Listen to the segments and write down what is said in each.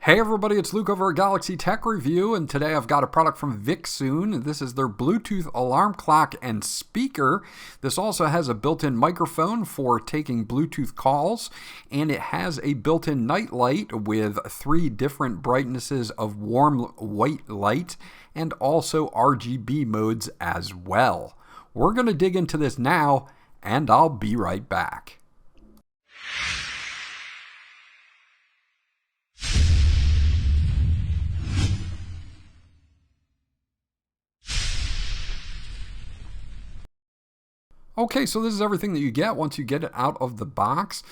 Hey everybody, it's Luke over at Galaxy Tech Review, and today I've got a product from Vixoon. This is their Bluetooth alarm clock and speaker. This also has a built-in microphone for taking Bluetooth calls, and it has a built-in night light with 3 different brightnesses of warm white light and also RGB modes as well. We're going to dig into this now, and I'll be right back. Okay, so this is everything that you get once you get it out of the box.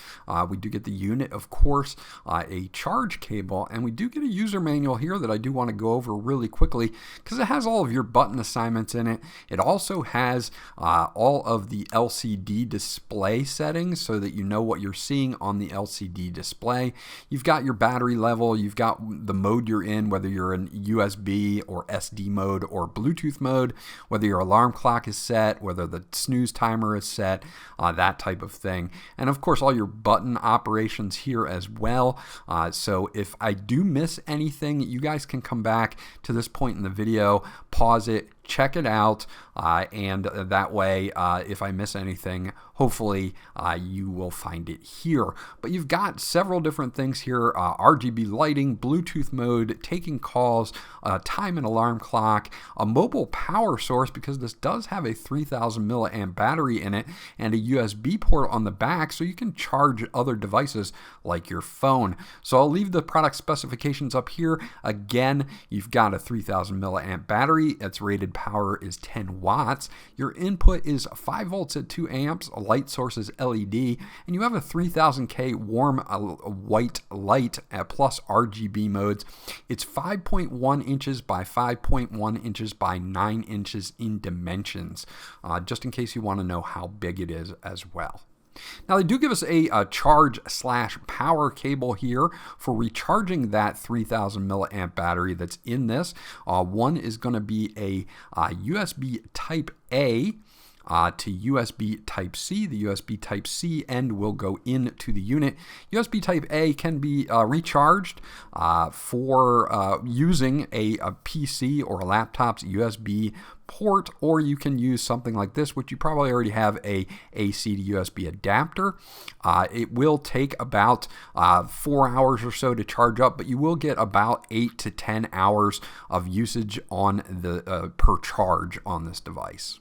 We do get the unit, of course, a charge cable, and we do get a user manual here that I do want to go over really quickly because it has all of your button assignments in it. It also has all of the LCD display settings so that you know what you're seeing on the LCD display. You've got your battery level, you've got the mode you're in, whether you're in USB or SD mode or Bluetooth mode, whether your alarm clock is set, whether the snooze timer is set, that type of thing. And of course all your button operations here as well. So if I do miss anything, you guys can come back to this point in the video, pause it, check it out, and that way if I miss anything, hopefully you will find it here. But you've got several different things here: RGB lighting, Bluetooth mode, taking calls, time and alarm clock, a mobile power source because this does have a 3000 milliamp battery in it, and a USB port on the back so you can charge other devices like your phone. So I'll leave the product specifications up here. Again, you've got a 3000 milliamp battery. Its rated power is 10 watts. Your input is 5 volts at 2 amps. A light source is LED, and you have a 3000K warm white light plus RGB modes. It's 5.1 inches by 5.1 inches by 9 inches in dimensions, just in case you want to know how big it is as well. Now they do give us a charge/power cable here for recharging that 3000 milliamp battery that's in this. One is going to be a USB Type A to USB Type-C. The USB Type-C end will go into the unit. USB Type-A can be recharged for using a PC or a laptop's USB port, or you can use something like this, which you probably already have a AC to USB adapter. It will take about 4 hours or so to charge up, but you will get about 8 to 10 hours of usage on the per charge on this device.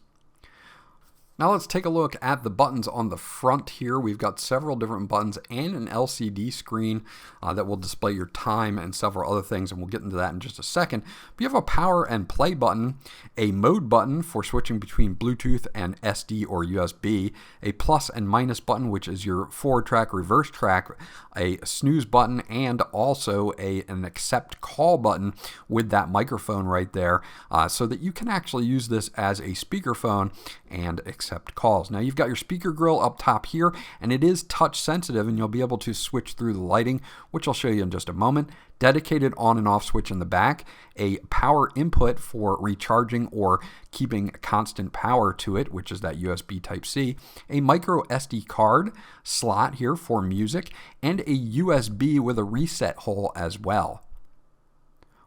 Now let's take a look at the buttons on the front here. We've got several different buttons and an LCD screen that will display your time and several other things, and we'll get into that in just a second. But you have a power and play button, a mode button for switching between Bluetooth and SD or USB, a plus and minus button, which is your forward track, reverse track, a snooze button, and also an accept call button with that microphone right there, so that you can actually use this as a speakerphone and accept calls. Now you've got your speaker grill up top here, and it is touch sensitive, and you'll be able to switch through the lighting, which I'll show you in just a moment. Dedicated on and off switch in the back, a power input for recharging or keeping constant power to it, which is that USB Type-C, a micro SD card slot here for music, and a USB with a reset hole as well.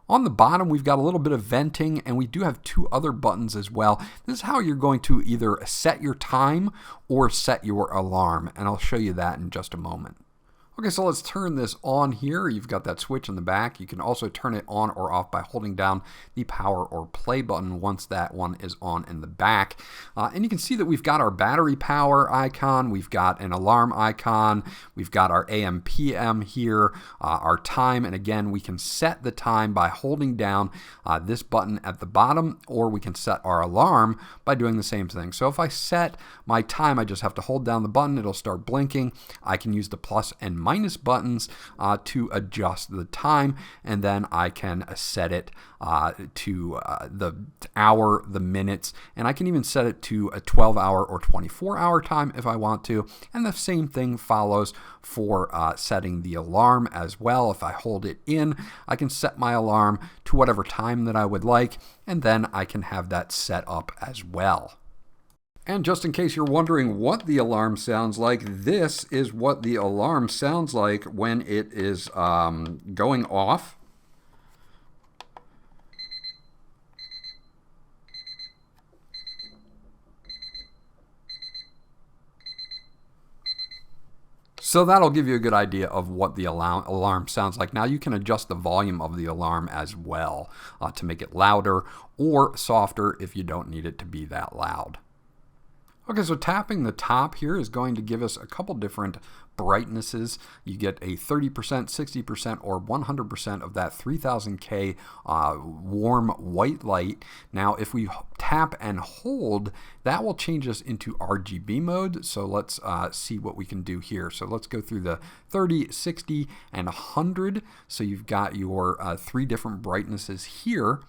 On the bottom, we've got a little bit of venting, and we do have 2 other buttons as well. This is how you're going to either set your time or set your alarm, and I'll show you that in just a moment. Okay, so let's turn this on here. You've got that switch in the back. You can also turn it on or off by holding down the power or play button once that one is on in the back. And you can see that we've got our battery power icon, we've got an alarm icon, we've got our AM PM here, our time, and again we can set the time by holding down this button at the bottom, or we can set our alarm by doing the same thing. So if I set my time, I just have to hold down the button, it'll start blinking. I can use the plus and minus buttons to adjust the time, and then I can set it to the hour, the minutes, and I can even set it to a 12-hour or 24-hour time if I want to. And the same thing follows for setting the alarm as well. If I hold it in, I can set my alarm to whatever time that I would like, and then I can have that set up as well. And just in case you're wondering what the alarm sounds like, this is what the alarm sounds like when it is going off. So that'll give you a good idea of what the alarm sounds like. Now you can adjust the volume of the alarm as well to make it louder or softer if you don't need it to be that loud. Okay, so tapping the top here is going to give us a couple different brightnesses. You get a 30%, 60%, or 100% of that 3000K warm white light. Now, if we tap and hold, that will change us into RGB mode. So let's see what we can do here. So let's go through the 30, 60, and 100. So you've got your 3 different brightnesses here.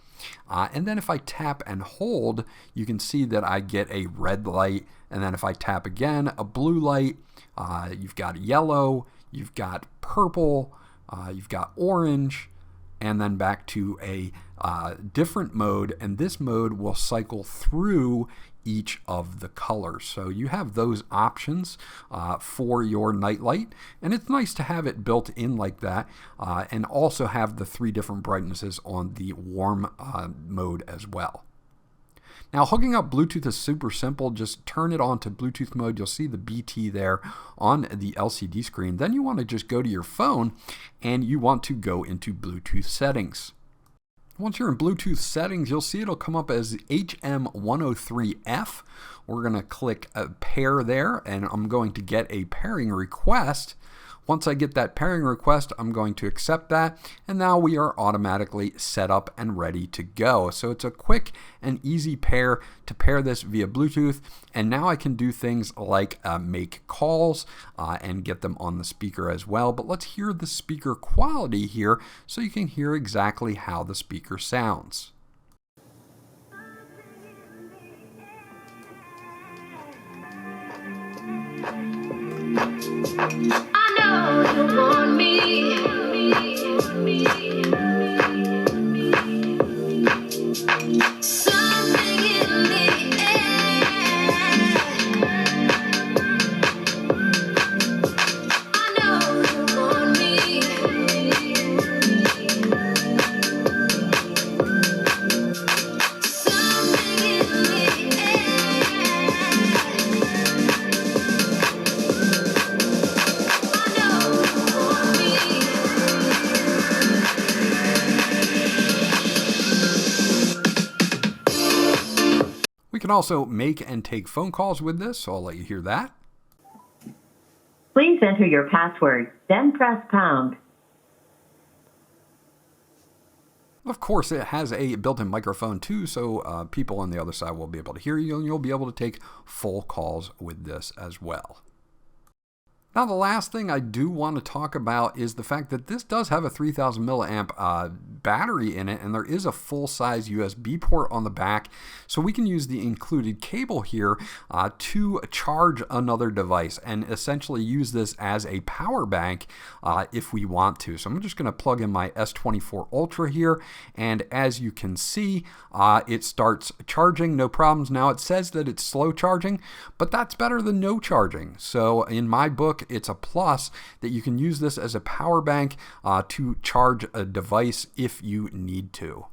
And then if I tap and hold, you can see that I get a red light. And then if I tap again, a blue light. You've got yellow, you've got purple, you've got orange, and then back to a different mode. And this mode will cycle through each of the colors. So you have those options for your nightlight, and it's nice to have it built in like that, and also have the 3 different brightnesses on the warm mode as well. Now, hooking up Bluetooth is super simple. Just turn it on to Bluetooth mode. You'll see the BT there on the LCD screen. Then you want to just go to your phone and you want to go into Bluetooth settings. Once you're in Bluetooth settings, you'll see it'll come up as HM103F. We're going to click a pair there, and I'm going to get a pairing request. Once I get that pairing request, I'm going to accept that, and now we are automatically set up and ready to go. So it's a quick and easy pair to pair this via Bluetooth, and now I can do things like make calls and get them on the speaker as well. But let's hear the speaker quality here so you can hear exactly how the speaker sounds. I know you want me. Something in the air. I know you want me. Something in the We can also make and take phone calls with this, so I'll let you hear that. Please enter your password, then press pound. Of course, it has a built-in microphone too, so people on the other side will be able to hear you, and you'll be able to take full calls with this as well. Now, the last thing I do want to talk about is the fact that this does have a 3000 milliamp battery in it, and there is a full-size USB port on the back, so we can use the included cable here to charge another device and essentially use this as a power bank if we want to. So I'm just going to plug in my S24 Ultra here, and as you can see, it starts charging, no problems. Now, it says that it's slow charging, but that's better than no charging. So in my book, it's a plus that you can use this as a power bank to charge a device if you need to.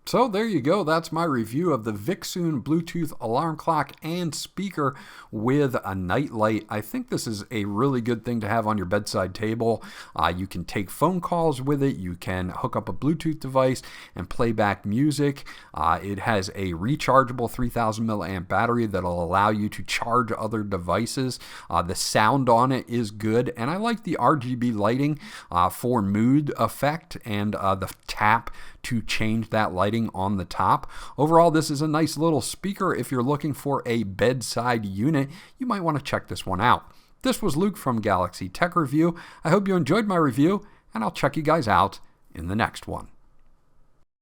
So there you go. That's my review of the Vixoon Bluetooth alarm clock and speaker with a nightlight. I think this is a really good thing to have on your bedside table. You can take phone calls with it. You can hook up a Bluetooth device and play back music. It has a rechargeable 3000 milliamp battery that'll allow you to charge other devices. The sound on it is good, and I like the RGB lighting for mood effect and the tap to change that lighting on the top. Overall, this is a nice little speaker. If you're looking for a bedside unit, you might want to check this one out. This was Luke from Galaxy Tech Review. I hope you enjoyed my review, and I'll check you guys out in the next one.